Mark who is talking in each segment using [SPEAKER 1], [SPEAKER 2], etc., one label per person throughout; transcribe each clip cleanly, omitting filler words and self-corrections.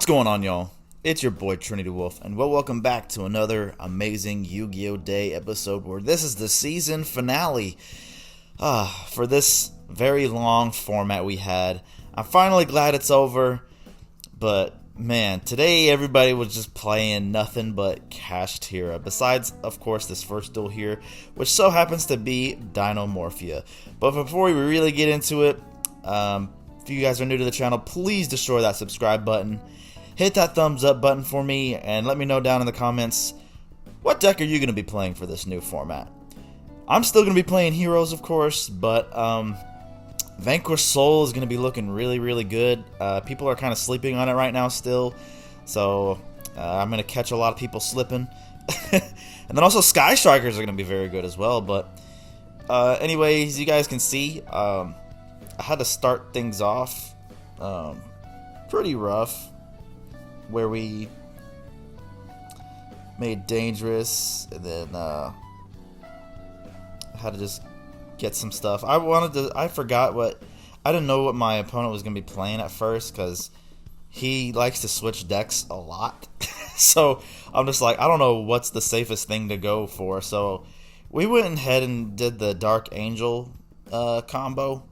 [SPEAKER 1] What's going on, y'all? It's your boy Trinity Wolf, and welcome back to another amazing Yu-Gi-Oh! Day episode where this is the season finale for this very long format we had. I'm finally glad it's over, but man, today everybody was just playing nothing but Kashtira, besides, of course, this first duel here, which so happens to be Dinomorphia. But before we really get into it, if you guys are new to the channel, please destroy that subscribe button. Hit that thumbs up button for me, and let me know down in the comments, what deck are you going to be playing for this new format? I'm still going to be playing Heroes, of course, but Vanquish Soul is going to be looking really, really good. People are kind of sleeping on it right now still, so I'm going to catch a lot of people slipping. And then also Sky Strikers are going to be very good as well, but anyways, you guys can see, I had to start things off pretty rough, where we made Dangerous, and then had to just get some stuff. I forgot I didn't know what my opponent was going to be playing at first, because he likes to switch decks a lot. So I'm just like, I don't know what's the safest thing to go for. So we went ahead and did the Dark Angel combo.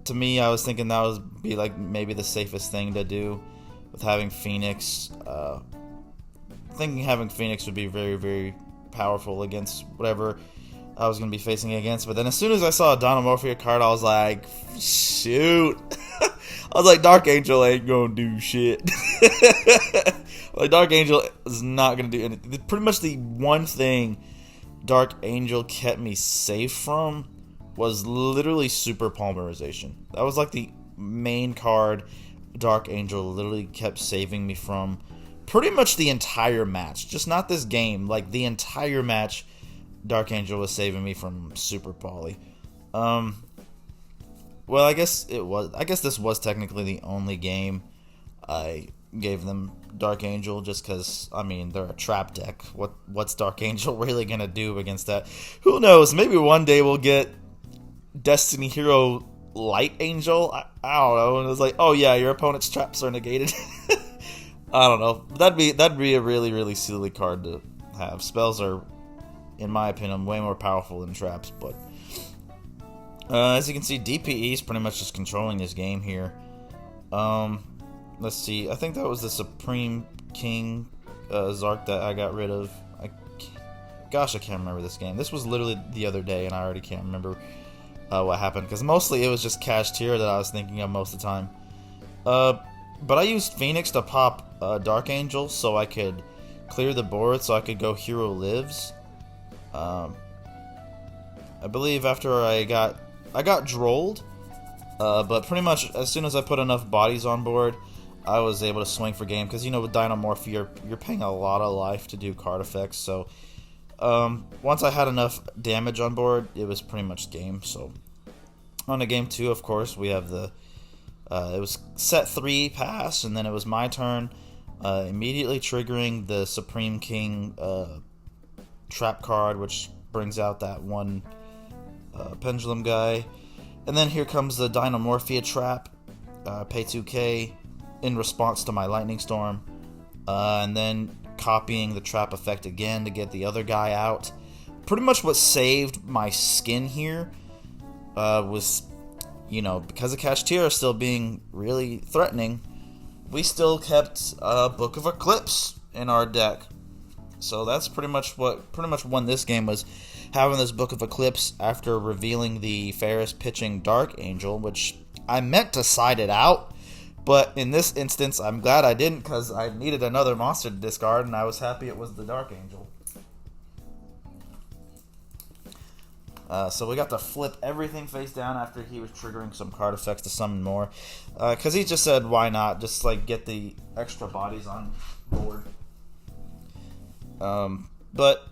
[SPEAKER 1] To me, I was thinking that would be like maybe the safest thing to do with having Phoenix. Thinking having Phoenix would be very, very powerful against whatever I was going to be facing against. But then as soon as I saw a Dinomorphia card, I was like, shoot. I was like, Dark Angel ain't going to do shit. Like, Dark Angel is not going to do anything. Pretty much the one thing Dark Angel kept me safe from was literally Super Polymerization. That was like the main card Dark Angel literally kept saving me from pretty much the entire match. Just not this game, like the entire match Dark Angel was saving me from Super Poly. Well, I guess this was technically the only game I gave them Dark Angel, just because, I mean, they're a trap deck. What's Dark Angel really gonna do against that? Who knows? Maybe one day we'll get Destiny Hero Light Angel. I don't know. And it was like, oh yeah, your opponent's traps are negated. I don't know. That'd be a really, really silly card to have. Spells are, in my opinion, way more powerful than traps. But as you can see, DPE is pretty much just controlling this game here. Let's see. I think that was the Supreme King Zark that I got rid of. Gosh, I can't remember this game. This was literally the other day, and I already can't remember what happened, because mostly it was just Kashtira that I was thinking of most of the time. But I used Phoenix to pop Dark Angel so I could clear the board, so I could go Hero Lives. I believe after I got drolled, but pretty much as soon as I put enough bodies on board, I was able to swing for game, because, you know, with Dinomorphia, you're paying a lot of life to do card effects, so once I had enough damage on board, it was pretty much game. So on to game 2, of course, we have the it was set 3 pass, and then it was my turn, immediately triggering the Supreme King trap card, which brings out that one pendulum guy. And then here comes the Dinomorphia trap, pay 2k in response to my Lightning Storm, and then copying the trap effect again to get the other guy out. Pretty much what saved my skin here was, you know, because of Kashtira still being really threatening, we still kept Book of Eclipse in our deck. So that's pretty much what won this game, was having this Book of Eclipse after revealing the Ferris pitching Dark Angel, which I meant to side it out. But in this instance, I'm glad I didn't, because I needed another monster to discard, and I was happy it was the Dark Angel. So we got to flip everything face down after he was triggering some card effects to summon more. Because he just said, why not? Just like get the extra bodies on board. But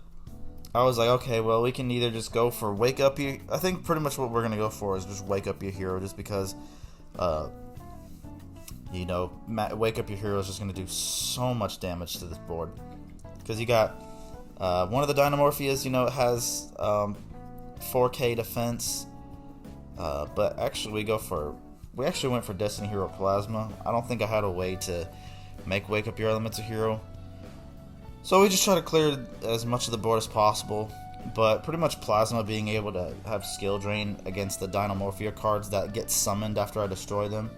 [SPEAKER 1] I was like, okay, well, we can either just go for Wake Up Your... I think pretty much what we're going to go for is just Wake Up Your Hero, just because... you know, Wake Up Your Hero is just going to do so much damage to this board. Because you got one of the Dinomorphias, you know, it has 4k defense. But actually we go for we actually went for Destiny Hero Plasma. I don't think I had a way to make Wake Up Your Elemental Hero. So we just try to clear as much of the board as possible. But pretty much Plasma being able to have skill drain against the Dynamorphia cards that get summoned after I destroy them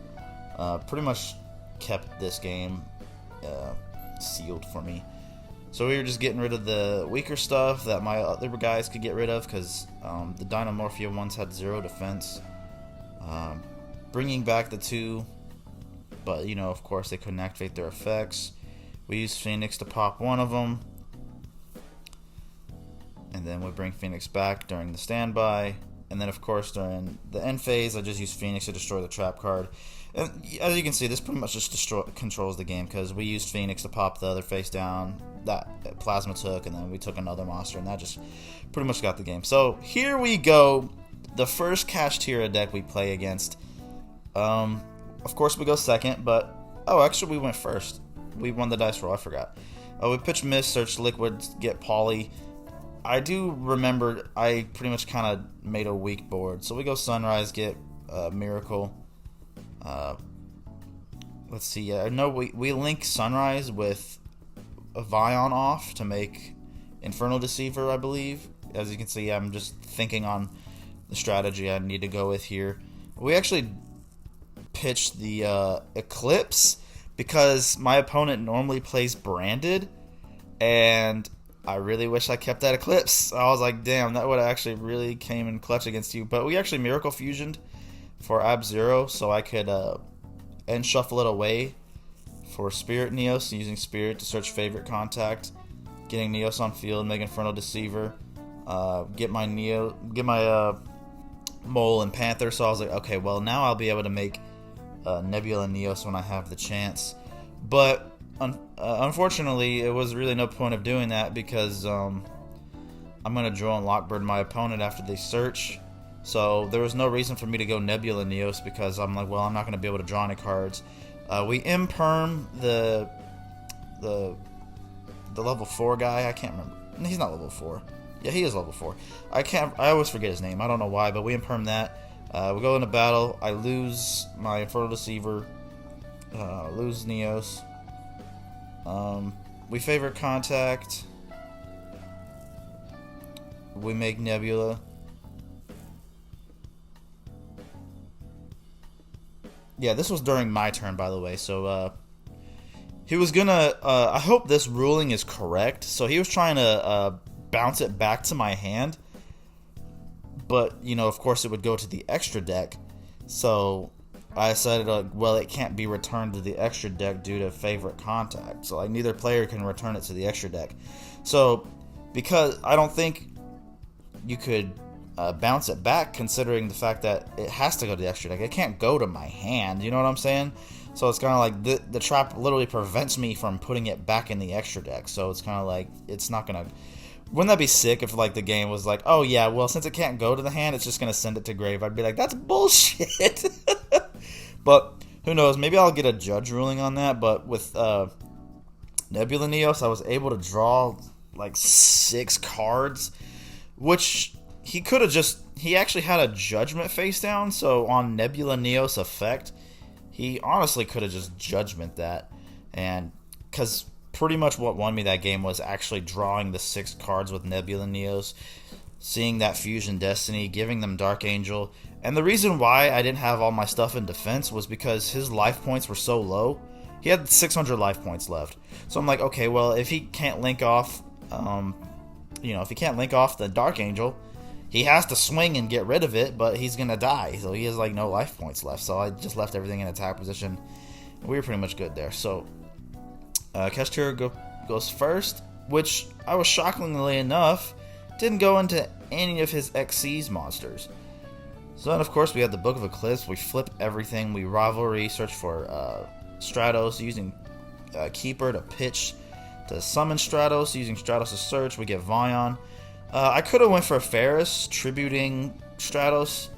[SPEAKER 1] pretty much kept this game sealed for me. So we were just getting rid of the weaker stuff that my other guys could get rid of, because the Dynamorphia ones had 0 defense. Bringing back the 2, but of course they couldn't activate their effects. We used Phoenix to pop one of them, and then we bring Phoenix back during the standby. And then of course during the end phase, I just use Phoenix to destroy the trap card. And as you can see, this pretty much just controls the game, because we used Phoenix to pop the other face down that Plasma took, and then we took another monster, and that just pretty much got the game. So here we go, the first Kashtira deck we play against. Of course we go second, but actually we went first. We won the dice roll, I forgot. We pitch Mist, search Liquid, get Poly. I do remember I pretty much kind of made a weak board. So we go Sunrise, get Miracle. Let's see. I know we link Sunrise with a Vion off to make Infernal Deceiver, I believe. As you can see, I'm just thinking on the strategy I need to go with here. We actually pitched the Eclipse because my opponent normally plays Branded, and I really wish I kept that Eclipse. I was like, damn, that would have actually really came in clutch against you. But we actually Miracle Fusioned for Ab-Zero, so I could end shuffle it away for Spirit Neos, using Spirit to search favorite contact, getting Neos on field, make Infernal Deceiver, get my Mole and Panther. So I was like, okay, well now I'll be able to make Nebula and Neos when I have the chance. But unfortunately, it was really no point of doing that, because I'm going to draw and Lockbird my opponent after they search. So there was no reason for me to go Nebula Neos, because I'm like, well, I'm not going to be able to draw any cards. We imperm the level 4 guy. I can't remember. He's not level 4. Yeah, he is level 4. I always forget his name. I don't know why, but we imperm that. We go into battle. I lose my Infernal Deceiver. Lose Neos. We favorite contact. We make Nebula. Yeah, this was during my turn, by the way. So he was gonna. I hope this ruling is correct. So he was trying to bounce it back to my hand, but of course it would go to the extra deck. So I decided, well, it can't be returned to the extra deck due to favorite contact. So neither player can return it to the extra deck. So because I don't think you could bounce it back, considering the fact that it has to go to the extra deck. It can't go to my hand. You know what I'm saying? So it's kind of like the trap literally prevents me from putting it back in the extra deck. So it's kind of like it's not gonna. Wouldn't that be sick if the game was like, oh yeah, well, since it can't go to the hand, it's just gonna send it to grave? I'd be like, that's bullshit. But who knows? Maybe I'll get a judge ruling on that. But with Nebula Neos, I was able to draw 6 cards, which he could have just. He actually had a Judgment face down, so on Nebula Neos effect, he honestly could have just Judgment that, and because pretty much what won me that game was actually drawing the 6 cards with Nebula Neos, seeing that Fusion Destiny, giving them Dark Angel. And the reason why I didn't have all my stuff in defense was because his life points were so low. He had 600 life points left. So I'm like, okay, well, if he can't link off, if he can't link off the Dark Angel, he has to swing and get rid of it, but he's going to die. So he has no life points left. So I just left everything in attack position. We were pretty much good there. So Kashtira goes first, which I was shockingly enough didn't go into any of his XC's monsters. So then, of course, we have the Book of Eclipse. We flip everything. We Rivalry, search for Stratos, using Keeper to pitch to summon Stratos, using Stratos to search. We get Vion. I could have went for Ferris, tributing Stratos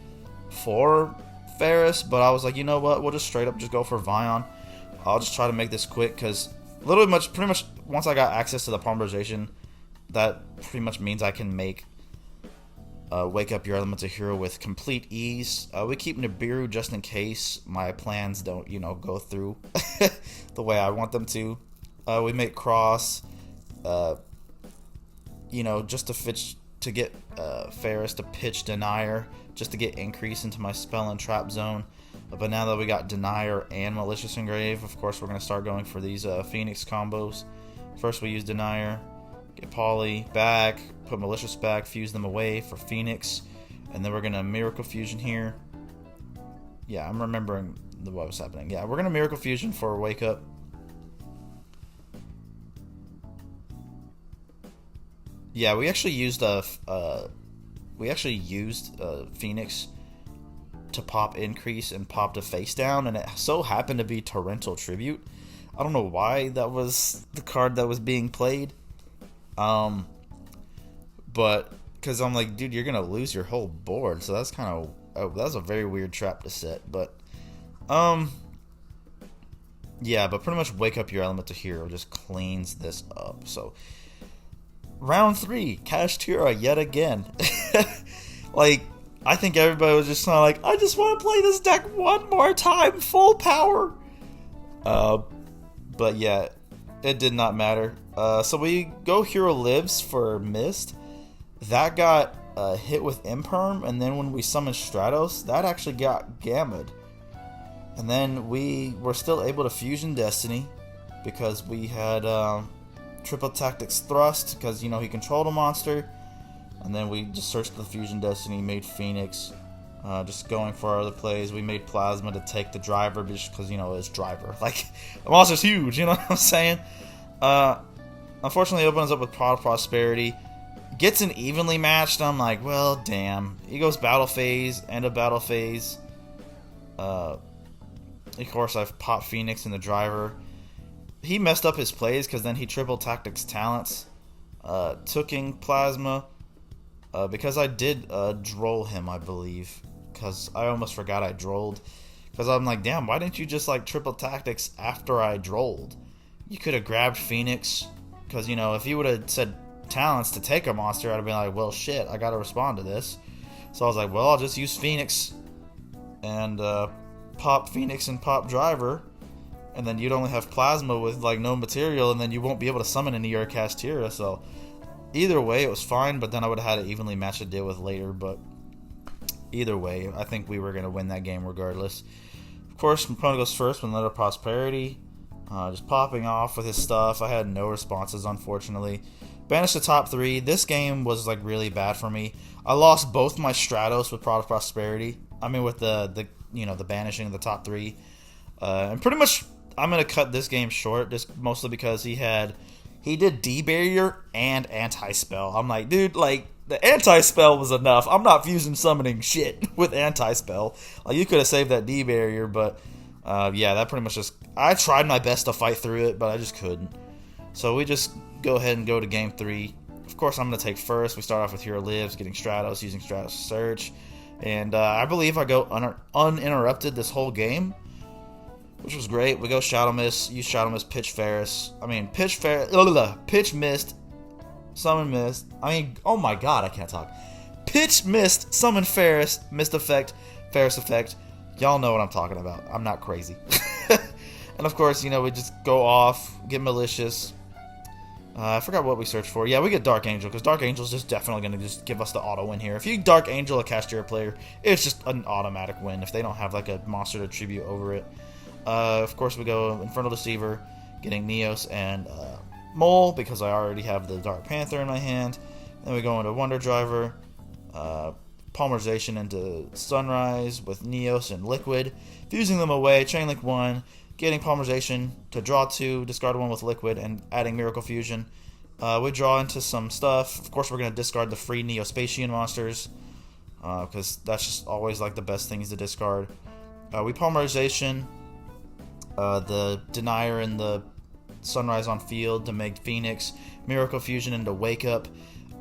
[SPEAKER 1] for Ferris, but I was like, you know what? We'll just straight up just go for Vion. I'll just try to make this quick, because pretty much once I got access to the polymerization, that pretty much means I can make wake up your elemental hero with complete ease. We keep Nibiru just in case my plans don't, go through the way I want them to. We make Cross, just to get Ferris to pitch Denier, just to get increase into my spell and trap zone. But now that we got Denier and Malicious Engrave, of course we're going to start going for these Phoenix combos. First we use Denier, get Poly back, put Malicious back, fuse them away for Phoenix, and then we're going to Miracle Fusion here. Yeah, I'm remembering what was happening. Yeah, we're going to Miracle Fusion for Wake Up. Yeah, we actually used Phoenix to pop Increase and pop the Face Down, and it so happened to be Torrential Tribute. I don't know why that was the card that was being played. But because I'm like, dude, you're gonna lose your whole board, so that's kind of that's a very weird trap to set. But yeah, but pretty much Wake Up your Elemental Hero just cleans this up. So round 3, Kashtira yet again. Like, I think everybody was just kind of like, I just want to play this deck one more time, full power. But yeah, it did not matter. So we go Hero Lives for Mist. That got hit with Imperm, and then when we summoned Stratos, that actually got Gammaed. And then we were still able to Fusion Destiny because we had Triple Tactics Thrust because, he controlled a monster. And then we just searched the Fusion Destiny, made Phoenix, just going for our other plays. We made Plasma to take the driver just because, it's driver. Like, the monster's huge, you know what I'm saying? Unfortunately, it opens up with Pot of Prosperity. Gets an evenly matched. I'm like, well, damn. He goes Battle Phase, end of Battle Phase. Of course, I've popped Phoenix in the driver. He messed up his plays because then he Triple Tactics Talents. Tooking Plasma. Because I did droll him, I believe. Because I almost forgot I drolled. Because I'm like, damn, why didn't you just Triple Tactics after I drolled? You could have grabbed Phoenix. Because, if you would have said talents to take a monster, I'd have been like, well, shit, I gotta respond to this. So I was like, well, I'll just use Phoenix. And pop Phoenix and pop Driver. And then you'd only have Plasma with no material. And then you won't be able to summon any of your Kashtira. So either way, it was fine, but then I would have had to evenly match to deal with later. But either way, I think we were going to win that game regardless. Of course, my opponent goes first with another Prosperity. Just popping off with his stuff. I had no responses, unfortunately. Banished the top 3. This game was really bad for me. I lost both my Stratos with Pot of Prosperity. I mean, with the banishing of the top 3. And pretty much, I'm going to cut this game short, just mostly because he did D-Barrier and Anti-Spell. I'm like, dude, the Anti-Spell was enough. I'm not fusion summoning shit with Anti-Spell. You could have saved that D-Barrier, but yeah, that pretty much just... I tried my best to fight through it, but I just couldn't. So we just go ahead and go to game 3. Of course, I'm going to take first. We start off with Hero Lives, getting Stratos, using Stratos Search. And I believe I go uninterrupted this whole game, which was great. We go Shadow Mist, use Shadow Mist, Pitch Mist, Summon Mist. Oh my god, I can't talk. Pitch Mist, Summon Ferris, Mist Effect, Ferris Effect. Y'all know what I'm talking about. I'm not crazy. And of course, we just go off, get Malicious. I forgot what we searched for. Yeah, we get Dark Angel, because Dark Angel is just definitely going to just give us the auto win here. If you Dark Angel a Kashtira player, it's just an automatic win if they don't have a monster to tribute over it. Of course, we go Infernal Deceiver, getting Neos and Mole, because I already have the Dark Panther in my hand. Then we go into Wonder Driver, Polymerization into Sunrise with Neos and Liquid, fusing them away, Chain Link 1, getting Polymerization to draw 2, discard 1 with Liquid, and adding Miracle Fusion. We draw into some stuff. Of course, we're going to discard the free Neospatian monsters, because that's just always the best things to discard. We Polymerization the Denier and the Sunrise on field to make Phoenix, Miracle Fusion into Wake Up.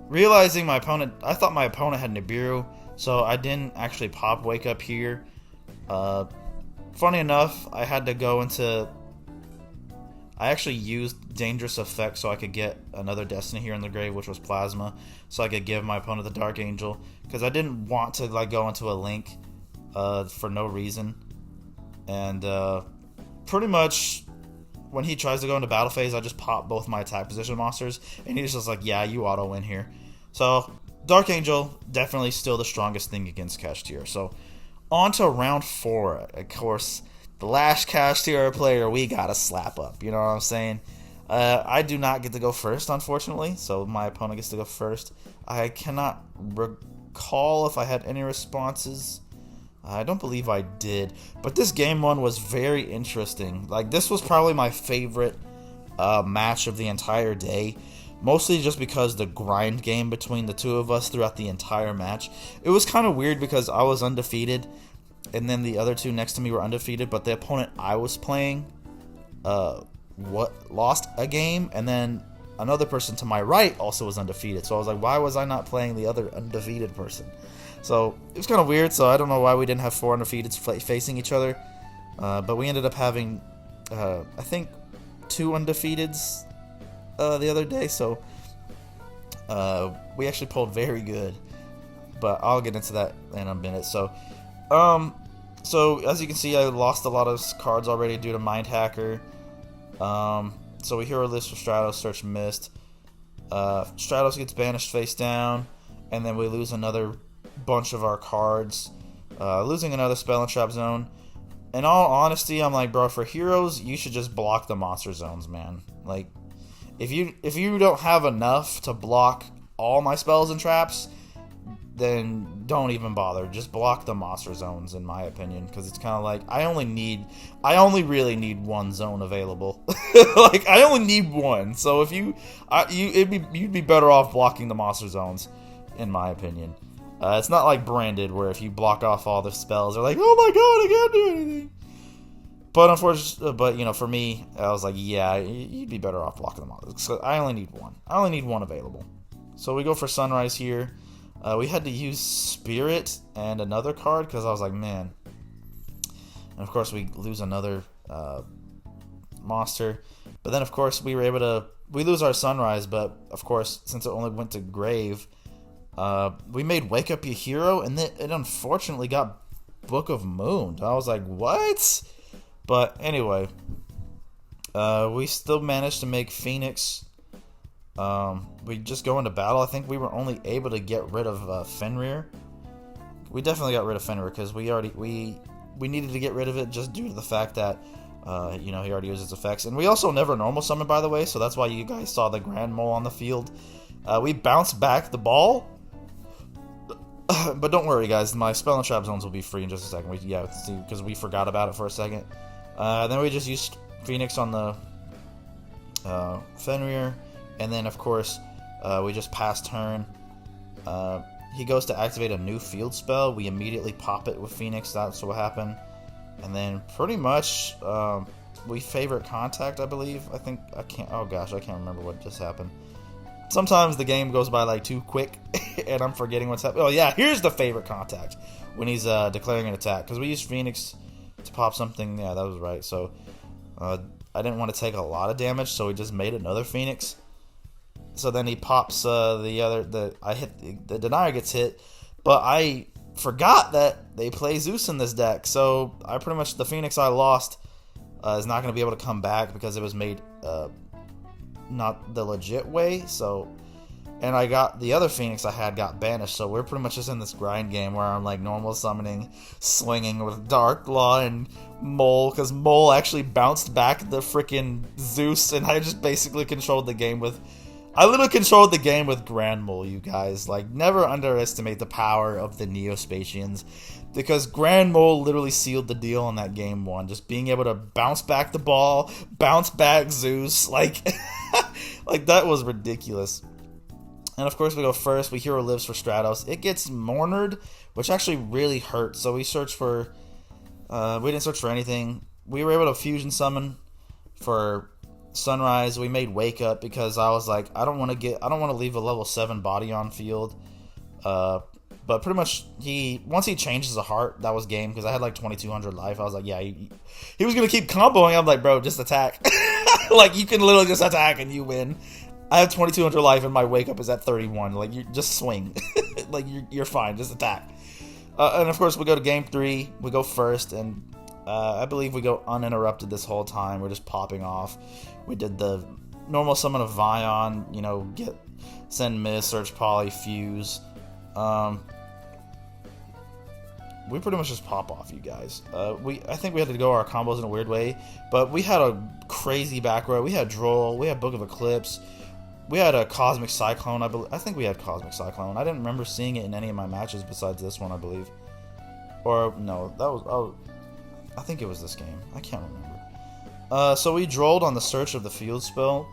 [SPEAKER 1] Realizing I thought my opponent had Nibiru, so I didn't actually pop Wake Up here. Funny enough, I had to go into I actually used Dangerous Effect so I could get another Destiny here in the grave, which was Plasma, so I could give my opponent the Dark Angel, because I didn't want to like go into a Link for no reason. And pretty much when he tries to go into battle phase, I just pop both my attack position monsters, and he's just like, yeah, you auto win here. So Dark Angel, definitely still the strongest thing against Kashtira. So on to round 4. Of course, the last Kashtira player we gotta slap up. You know what I'm saying? I do not get to go first, unfortunately, so my opponent gets to go first. I cannot recall if I had any responses. I don't believe I did, but this game one was very interesting. Like, this was probably my favorite match of the entire day, mostly just because the grind game between the two of us throughout the entire match. It was kind of weird because I was undefeated, and then the other two next to me were undefeated, but the opponent I was playing lost a game, and then another person to my right also was undefeated. So I was like, why was I not playing the other undefeated person? So it was kind of weird, so I don't know why we didn't have 4 undefeateds facing each other. But we ended up having, I think, 2 undefeateds the other day, so we actually pulled very good. But I'll get into that in a minute. So as you can see, I lost a lot of cards already due to Mind Hacker. So we hero list for Stratos, search missed. Stratos gets banished face down, and then we lose another bunch of our cards, losing another spell and trap zone. In all honesty, I'm like, bro, for heroes, you should just block the monster zones, man. Like, if you don't have enough to block all my spells and traps, then don't even bother. Just block the monster zones, in my opinion, because it's kind of like I only really need one zone available. Like, I only need one. So if you'd be better off blocking the monster zones, in my opinion. It's not like Branded, where if you block off all the spells, they're like, oh my god, I can't do anything. But unfortunately, for me, I was like, yeah, you'd be better off blocking them all. So I only need one. I only need one available. So we go for Sunrise here. We had to use Spirit and another card, because I was like, man. And of course, we lose another monster. But then, of course, we lose our Sunrise, but of course, since it only went to Grave, we made Wake Up Your Hero, and then it unfortunately got Book of Moon. I was like, what? But anyway, we still managed to make Phoenix. We just go into battle. I think we were only able to get rid of Fenrir. We definitely got rid of Fenrir because we needed to get rid of it just due to the fact that he already used its effects. And we also never normal summon, by the way, so that's why you guys saw the Grand Mole on the field. We bounced back the ball. But don't worry, guys. My spell and trap zones will be free in just a second. Because we forgot about it for a second. Then we just used Phoenix on the Fenrir, and then of course we just pass turn. He goes to activate a new field spell. We immediately pop it with Phoenix. That's what happened. And then pretty much we favorite contact, I believe. I can't remember what just happened. Sometimes the game goes by like too quick, and I'm forgetting what's happening. Oh yeah, here's the favorite contact when he's declaring an attack, because we used Phoenix to pop something. Yeah, that was right. So I didn't want to take a lot of damage, so we just made another Phoenix. So then he pops the Denier gets hit, but I forgot that they play Zeus in this deck. So the Phoenix I lost is not going to be able to come back because it was made not the legit way. And I got the other Phoenix I had got banished, so we're pretty much just in this grind game where I'm like normal summoning, swinging with Dark Claw and Mole, because Mole actually bounced back the freaking Zeus, and I just basically controlled the game with Grand Mole, you guys. Like, never underestimate the power of the Neospatians, because Grand Mole literally sealed the deal in that game one. Just being able to bounce back the ball, bounce back Zeus, like that was ridiculous. And of course we go first. We hero lives for Stratos. It gets Mournered, which actually really hurts. So we search for, we didn't search for anything. We were able to fusion summon for Sunrise. We made Wake Up because I was like, I don't want to leave a level 7 body on field. But pretty much once he changed his heart, that was game, because I had like 2200 life. I was like, yeah, he was gonna keep comboing. I'm like, bro, just attack. Like, you can literally just attack and you win. I have 2200 life and my wake up is at 31. Like, you just swing. Like, you're fine. Just attack. And of course, we go to game 3. We go first, and I believe we go uninterrupted this whole time. We're just popping off. We did the normal summon of Vion, you know, send Miss, search Poly, fuse. We pretty much just pop off, you guys. I think we had to go our combos in a weird way, but we had a crazy back row. We had Droll, we had Book of Eclipse, we had a Cosmic Cyclone. I think we had Cosmic Cyclone. I didn't remember seeing it in any of my matches besides this one, I believe. Or no, that was. Oh, I think it was this game. I can't remember. So we drolled on the search of the field spell.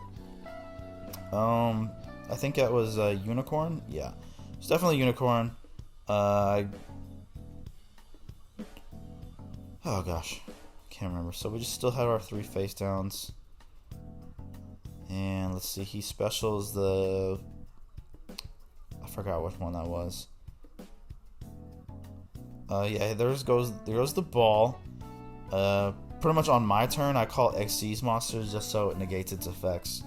[SPEAKER 1] I think that was Unicorn. Yeah, it's definitely Unicorn. Oh gosh, can't remember. So we just still had our 3 face downs. And let's see, he specials the... I forgot which one that was. Yeah, there goes the ball. Pretty much on my turn, I call Xyz monsters just so it negates its effects.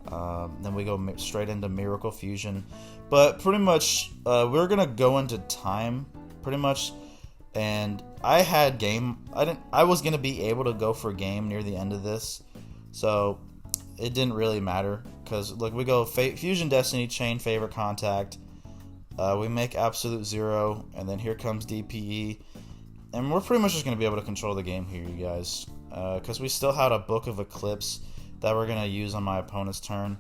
[SPEAKER 1] Then we go straight into Miracle Fusion. But pretty much, we're gonna go into time, pretty much. And I had game. I was gonna be able to go for game near the end of this, so it didn't really matter. Cause look, we go Fusion Destiny, Chain Favorite Contact. We make Absolute Zero, and then here comes DPE, and we're pretty much just gonna be able to control the game here, you guys. Cause we still had a Book of Eclipse that we're gonna use on my opponent's turn.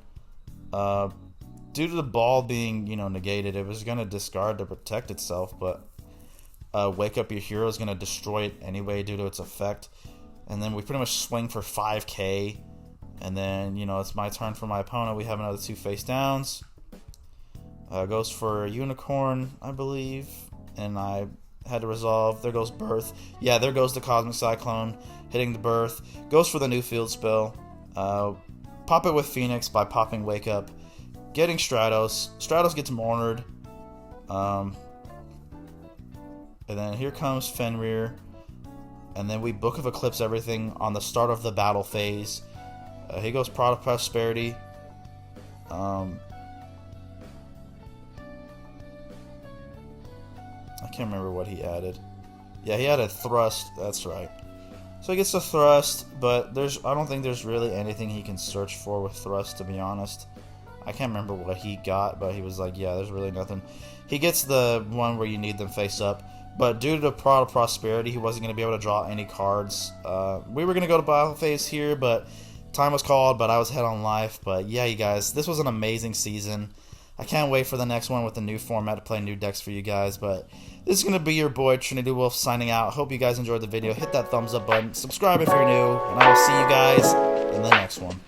[SPEAKER 1] Due to the ball being, you know, negated, it was gonna discard to protect itself, but. Wake Up Your Hero is going to destroy it anyway due to its effect. And then we pretty much swing for 5k. And then, you know, it's my turn for my opponent. We have another 2 face downs. Goes for Unicorn, I believe. And I had to resolve. There goes Birth. Yeah, there goes the Cosmic Cyclone. Hitting the Birth. Goes for the new field spell. Pop it with Phoenix by popping Wake Up. Getting Stratos. Stratos gets Mournered. And then here comes Fenrir. And then we Book of Eclipse everything on the start of the battle phase. He goes Prod of Prosperity. I can't remember what he added. Yeah, he added Thrust. That's right. So he gets the Thrust, but I don't think there's really anything he can search for with Thrust, to be honest. I can't remember what he got, but he was like, yeah, there's really nothing. He gets the one where you need them face up. But due to the Prod of Prosperity, he wasn't going to be able to draw any cards. We were going to go to battle phase here, but time was called, but I was head on life. But yeah, you guys, this was an amazing season. I can't wait for the next one with the new format to play new decks for you guys. But this is going to be your boy, Trinity Wolf, signing out. Hope you guys enjoyed the video. Hit that thumbs up button. Subscribe if you're new. And I will see you guys in the next one.